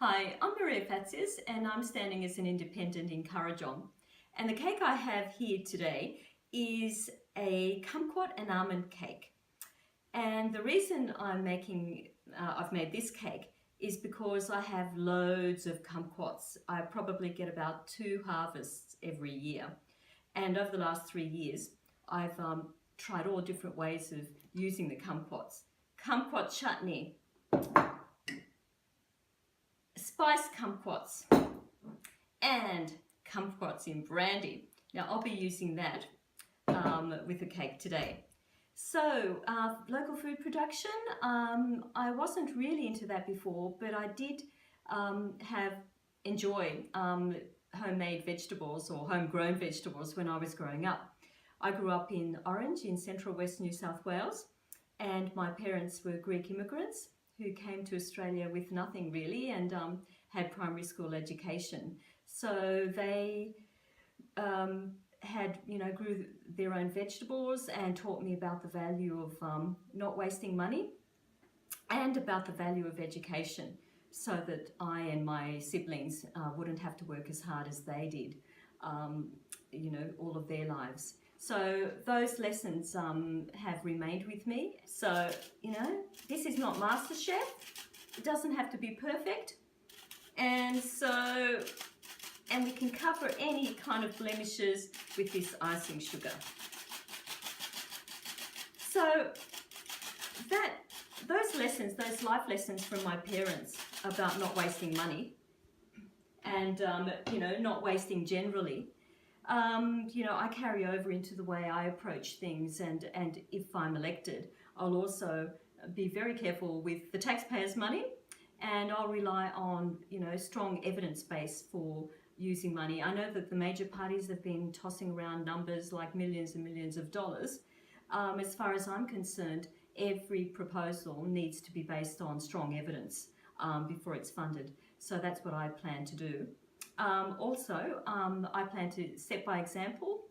Hi, I'm Marea Fatseas and I'm standing as an independent in Kurrajong. And the cake I have here today is a cumquot and almond cake. And the reason I've made this cake is because I have loads of cumquots. I probably get about 2 harvests every year. And over the last 3 years, I've tried all different ways of using the cumquots. Cumquot chutney, spiced cumquots, and cumquots in brandy. Now I'll be using that with the cake today. So local food production, I wasn't really into that before, but I did enjoy homemade vegetables or homegrown vegetables when I was growing up. I grew up in Orange in central west New South Wales, and my parents were Greek immigrants who came to Australia with nothing really and had primary school education. So they grew their own vegetables and taught me about the value of not wasting money and about the value of education, so that I and my siblings wouldn't have to work as hard as they did, all of their lives. So those lessons have remained with me. So, this is not MasterChef. It doesn't have to be perfect. And we can cover any kind of blemishes with this icing sugar. So those life lessons from my parents about not wasting money and, not wasting generally, I carry over into the way I approach things, and if I'm elected, I'll also be very careful with the taxpayers' money, and I'll rely on, strong evidence base for using money. I know that the major parties have been tossing around numbers like millions and millions of dollars. As far as I'm concerned, every proposal needs to be based on strong evidence before it's funded. So that's what I plan to do. I plan to set by example,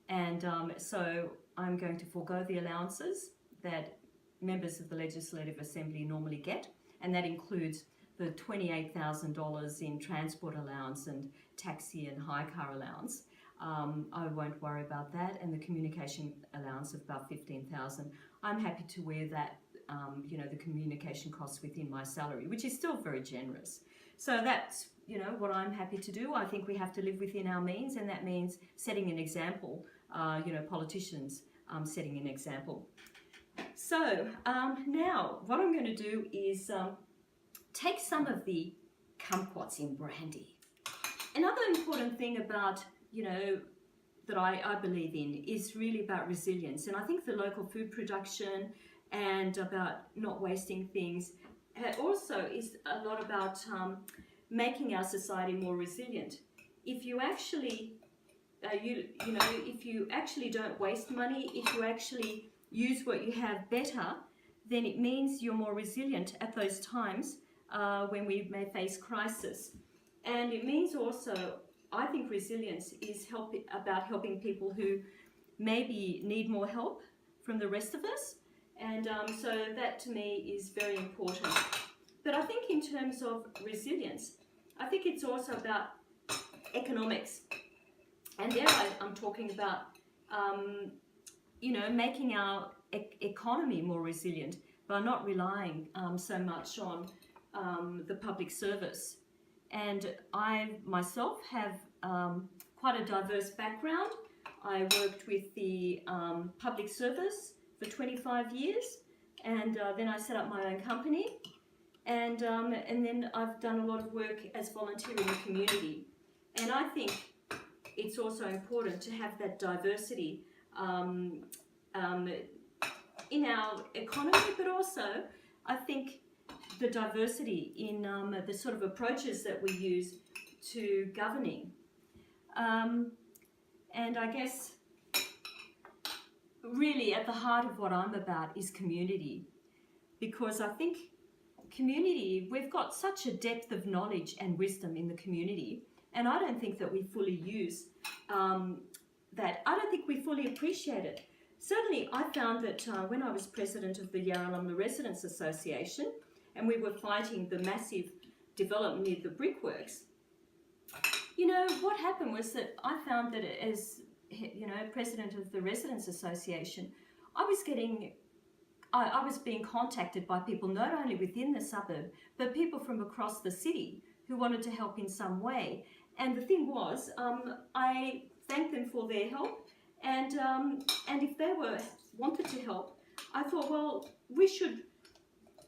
and so I'm going to forego the allowances that members of the Legislative Assembly normally get, and that includes the $28,000 in transport allowance and taxi and hire car allowance. I won't worry about that, and the communication allowance of about $15,000. I'm happy to wear that, the communication costs within my salary, which is still very generous. So that's, what I'm happy to do. I think we have to live within our means, and that means setting an example, politicians setting an example. So now what I'm going to do is take some of the cumquots in brandy. Another important thing about, that I believe in is really about resilience. And I think the local food production and about not wasting things also is a lot about making our society more resilient. If you actually, if you actually don't waste money, if you actually use what you have better, then it means you're more resilient at those times when we may face crisis. And it means also, I think resilience is about helping people who maybe need more help from the rest of us. And so that to me is very important. But I think in terms of resilience, I think it's also about economics. And there I'm talking about, making our economy more resilient by not relying so much on the public service. And I myself have quite a diverse background. I worked with the public service for 25 years, and then I set up my own company, and then I've done a lot of work as volunteer in the community. And I think it's also important to have that diversity in our economy, but also I think the diversity in the sort of approaches that we use to governing. And I guess really at the heart of what I'm about is community, because I think community, we've got such a depth of knowledge and wisdom in the community, and I don't think that we fully use that. I don't think we fully appreciate it. Certainly I found that when I was president of the Yarralumla Residents Association, and we were fighting the massive development near the brickworks, you know, what happened was that I found that as, you know, president of the Residents Association, I was being contacted by people not only within the suburb, but people from across the city who wanted to help in some way. And the thing was, I thanked them for their help, and if they wanted to help, I thought, well, we should,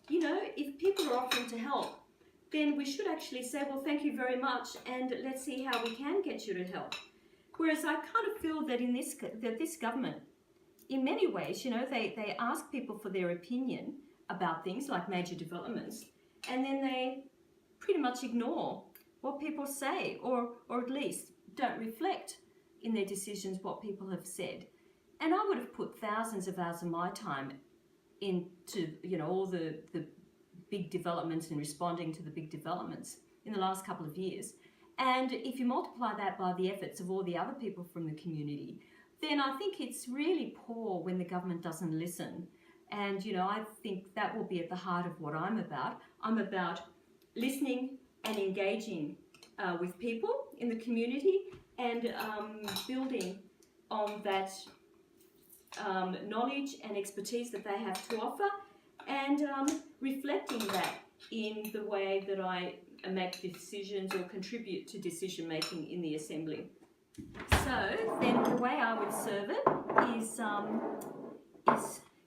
you know, if people are offering to help, then we should actually say, well, thank you very much, and let's see how we can get you to help. Whereas I kind of feel that this government, in many ways, you know, they ask people for their opinion about things like major developments, and then they pretty much ignore what people say, or at least don't reflect in their decisions what people have said. And I would have put thousands of hours of my time into, you know, all the big developments and responding to the big developments in the last couple of years. And if you multiply that by the efforts of all the other people from the community, then I think it's really poor when the government doesn't listen. And, you know, I think that will be at the heart of what I'm about. I'm about listening and engaging with people in the community, and building on that knowledge and expertise that they have to offer, and reflecting that in the way that I make decisions or contribute to decision making in the Assembly. So then the way I would serve it is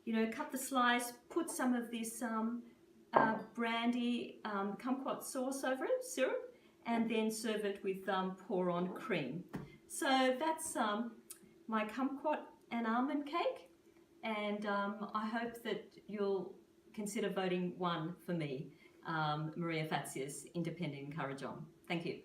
you know, cut the slice, put some of this brandy cumquot sauce over it, syrup, and then serve it with pour-on cream. So that's my cumquot and almond cake, and I hope that you'll consider voting 1 for me, Marea Fatseas, Independent in Kurrajong. Thank you.